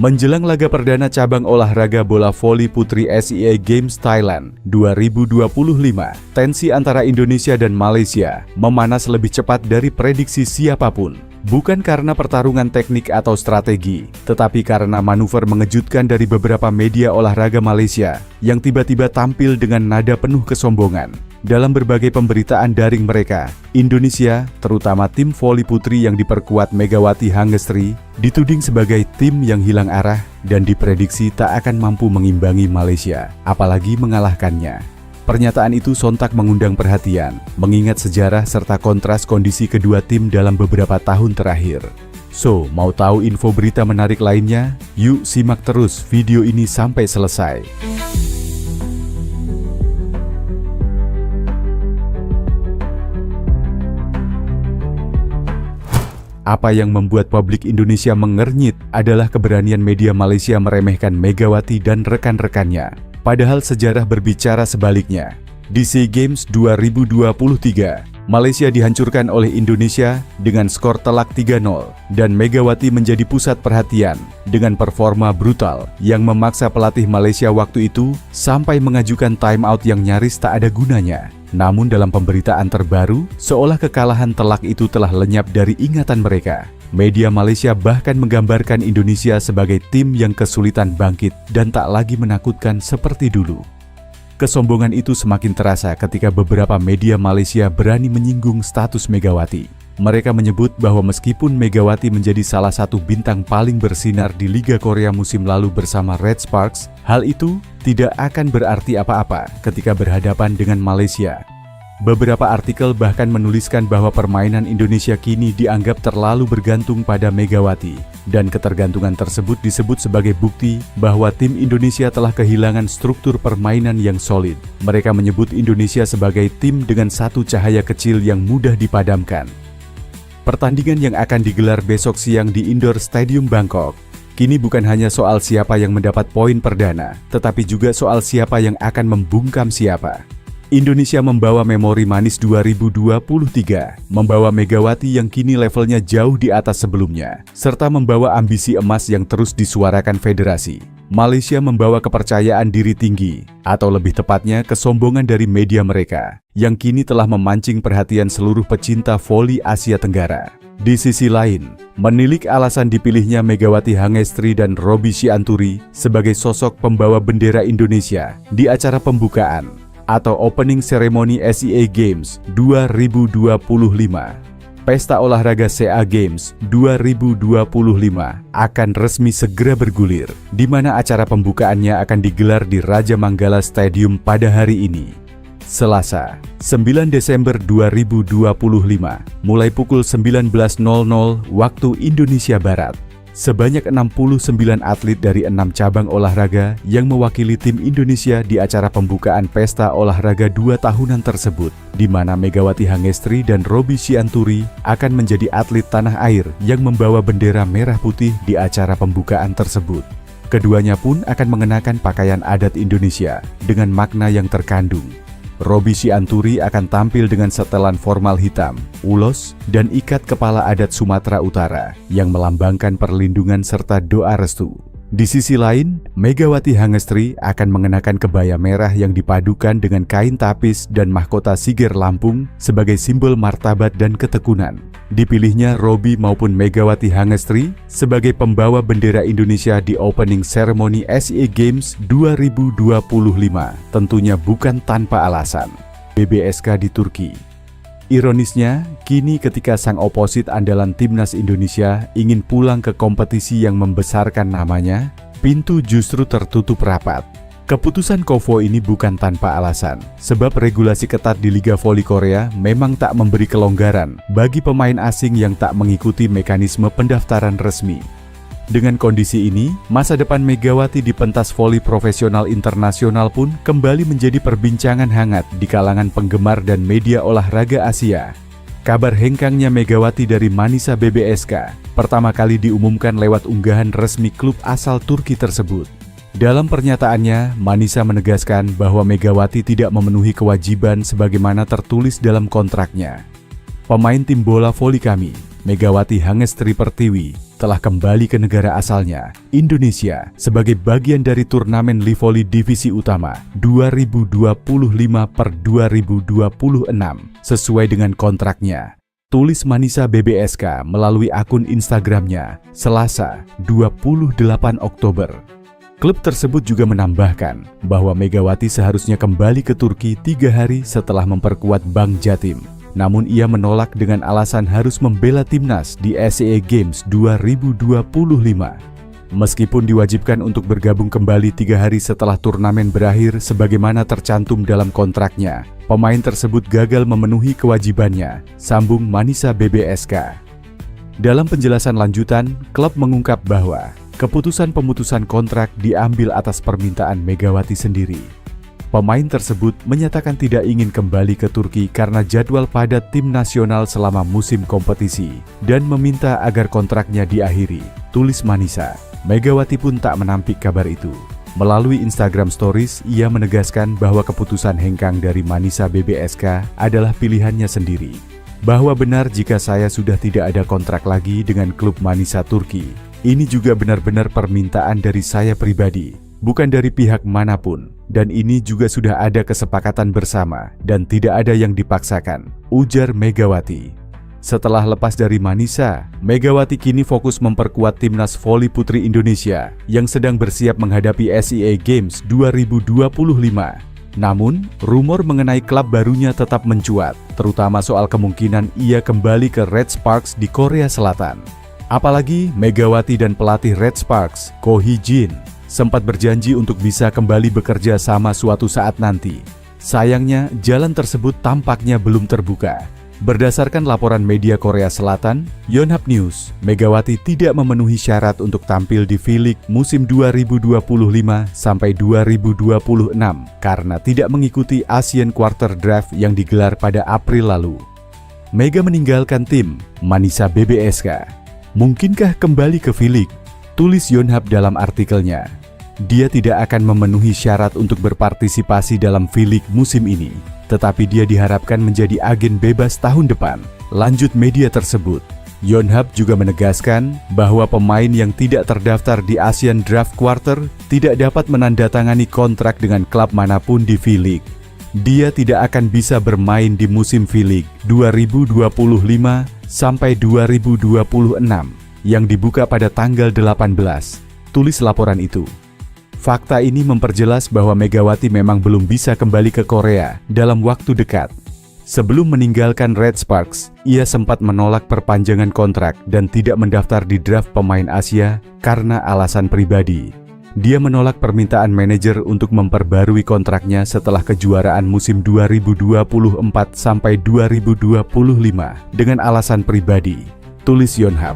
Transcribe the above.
Menjelang laga perdana cabang olahraga bola voli putri SEA Games Thailand 2025, tensi antara Indonesia dan Malaysia memanas lebih cepat dari prediksi siapapun. Bukan karena pertarungan teknik atau strategi, tetapi karena manuver mengejutkan dari beberapa media olahraga Malaysia yang tiba-tiba tampil dengan nada penuh kesombongan. Dalam berbagai pemberitaan daring mereka, Indonesia, terutama tim voli putri yang diperkuat Megawati Hangestri, dituding sebagai tim yang hilang arah dan diprediksi tak akan mampu mengimbangi Malaysia, apalagi mengalahkannya. Pernyataan itu sontak mengundang perhatian, mengingat sejarah serta kontras kondisi kedua tim dalam beberapa tahun terakhir. So, mau tahu info berita menarik lainnya? Yuk simak terus video ini sampai selesai. Apa yang membuat publik Indonesia mengernyit adalah keberanian media Malaysia meremehkan Megawati dan rekan-rekannya. Padahal sejarah berbicara sebaliknya. Di SEA Games 2023, Malaysia dihancurkan oleh Indonesia dengan skor telak 3-0 dan Megawati menjadi pusat perhatian dengan performa brutal yang memaksa pelatih Malaysia waktu itu sampai mengajukan timeout yang nyaris tak ada gunanya. Namun dalam pemberitaan terbaru, seolah kekalahan telak itu telah lenyap dari ingatan mereka. Media Malaysia bahkan menggambarkan Indonesia sebagai tim yang kesulitan bangkit dan tak lagi menakutkan seperti dulu. Kesombongan itu semakin terasa ketika beberapa media Malaysia berani menyinggung status Megawati. Mereka menyebut bahwa meskipun Megawati menjadi salah satu bintang paling bersinar di Liga Korea musim lalu bersama Red Sparks, hal itu tidak akan berarti apa-apa ketika berhadapan dengan Malaysia. Beberapa artikel bahkan menuliskan bahwa permainan Indonesia kini dianggap terlalu bergantung pada Megawati, dan ketergantungan tersebut disebut sebagai bukti bahwa tim Indonesia telah kehilangan struktur permainan yang solid. Mereka menyebut Indonesia sebagai tim dengan satu cahaya kecil yang mudah dipadamkan. Pertandingan yang akan digelar besok siang di Indoor Stadium Bangkok kini bukan hanya soal siapa yang mendapat poin perdana, tetapi juga soal siapa yang akan membungkam siapa. Indonesia membawa memori manis 2023, membawa Megawati yang kini levelnya jauh di atas sebelumnya, serta membawa ambisi emas yang terus disuarakan federasi. Malaysia membawa kepercayaan diri tinggi, atau lebih tepatnya kesombongan dari media mereka, yang kini telah memancing perhatian seluruh pecinta voli Asia Tenggara. Di sisi lain, menilik alasan dipilihnya Megawati Hangestri dan Robby Sianturi sebagai sosok pembawa bendera Indonesia di acara pembukaan atau opening ceremony SEA Games 2025. Pesta olahraga SEA Games 2025 akan resmi segera bergulir, di mana acara pembukaannya akan digelar di Raja Manggala Stadium pada hari ini, Selasa, 9 Desember 2025, mulai pukul 19.00 waktu Indonesia Barat. Sebanyak 69 atlet dari 6 cabang olahraga yang mewakili tim Indonesia di acara pembukaan pesta olahraga 2 tahunan tersebut, di mana Megawati Hangestri dan Robby Sianturi akan menjadi atlet tanah air yang membawa bendera merah putih di acara pembukaan tersebut. Keduanya pun akan mengenakan pakaian adat Indonesia dengan makna yang terkandung. Robby Sianturi akan tampil dengan setelan formal hitam, ulos, dan ikat kepala adat Sumatera Utara yang melambangkan perlindungan serta doa restu. Di sisi lain, Megawati Hangestri akan mengenakan kebaya merah yang dipadukan dengan kain tapis dan mahkota Siger Lampung sebagai simbol martabat dan ketekunan. Dipilihnya Robby maupun Megawati Hangestri sebagai pembawa bendera Indonesia di opening ceremony SEA Games 2025 tentunya bukan tanpa alasan. BBSK di Turki. Ironisnya, kini ketika sang oposit andalan timnas Indonesia ingin pulang ke kompetisi yang membesarkan namanya, pintu justru tertutup rapat. Keputusan Kovo ini bukan tanpa alasan, sebab regulasi ketat di Liga Voli Korea memang tak memberi kelonggaran bagi pemain asing yang tak mengikuti mekanisme pendaftaran resmi. Dengan kondisi ini, masa depan Megawati di pentas voli profesional internasional pun kembali menjadi perbincangan hangat di kalangan penggemar dan media olahraga Asia. Kabar hengkangnya Megawati dari Manisa BBSK pertama kali diumumkan lewat unggahan resmi klub asal Turki tersebut. Dalam pernyataannya, Manisa menegaskan bahwa Megawati tidak memenuhi kewajiban sebagaimana tertulis dalam kontraknya. Pemain tim bola voli kami, Megawati Hangestri Pertiwi, telah kembali ke negara asalnya, Indonesia, sebagai bagian dari turnamen Livoli Divisi Utama 2025/2026 sesuai dengan kontraknya. Tulis Manisa BBSK melalui akun Instagramnya, Selasa, 28 Oktober. Klub tersebut juga menambahkan bahwa Megawati seharusnya kembali ke Turki 3 hari setelah memperkuat Bank Jatim. Namun ia menolak dengan alasan harus membela timnas di SEA Games 2025. Meskipun diwajibkan untuk bergabung kembali 3 hari setelah turnamen berakhir sebagaimana tercantum dalam kontraknya, pemain tersebut gagal memenuhi kewajibannya, sambung Manisa BBSK. Dalam penjelasan lanjutan, klub mengungkap bahwa keputusan pemutusan kontrak diambil atas permintaan Megawati sendiri. Pemain tersebut menyatakan tidak ingin kembali ke Turki karena jadwal padat tim nasional selama musim kompetisi dan meminta agar kontraknya diakhiri, tulis Manisa. Megawati pun tak menampik kabar itu. Melalui Instagram Stories, ia menegaskan bahwa keputusan hengkang dari Manisa BBSK adalah pilihannya sendiri. Bahwa benar jika saya sudah tidak ada kontrak lagi dengan klub Manisa Turki. Ini juga benar-benar permintaan dari saya pribadi, bukan dari pihak manapun. Dan ini juga sudah ada kesepakatan bersama dan tidak ada yang dipaksakan, ujar Megawati. Setelah lepas dari Manisa, Megawati kini fokus memperkuat timnas voli putri Indonesia yang sedang bersiap menghadapi SEA Games 2025. Namun, rumor mengenai klub barunya tetap mencuat, terutama soal kemungkinan ia kembali ke Red Sparks di Korea Selatan. Apalagi Megawati dan pelatih Red Sparks, Ko Hee-jin, sempat berjanji untuk bisa kembali bekerja sama suatu saat nanti. Sayangnya, jalan tersebut tampaknya belum terbuka. Berdasarkan laporan media Korea Selatan, Yonhap News, Megawati tidak memenuhi syarat untuk tampil di V-League musim 2025-2026 karena tidak mengikuti Asian Quarter Draft yang digelar pada April lalu. Mega meninggalkan tim Manisa BBSK. Mungkinkah kembali ke V-League? Tulis Yonhap dalam artikelnya. Dia tidak akan memenuhi syarat untuk berpartisipasi dalam V-League musim ini, tetapi dia diharapkan menjadi agen bebas tahun depan, lanjut media tersebut. Yonhap juga menegaskan bahwa pemain yang tidak terdaftar di Asian Draft Quarter tidak dapat menandatangani kontrak dengan klub manapun di V-League. Dia tidak akan bisa bermain di musim V-League 2025-2026 yang dibuka pada tanggal 18, tulis laporan itu. Fakta ini memperjelas bahwa Megawati memang belum bisa kembali ke Korea dalam waktu dekat. Sebelum meninggalkan Red Sparks, ia sempat menolak perpanjangan kontrak dan tidak mendaftar di draft pemain Asia karena alasan pribadi. Dia menolak permintaan manajer untuk memperbarui kontraknya setelah kejuaraan musim 2024-2025 dengan alasan pribadi, tulis Yonhap.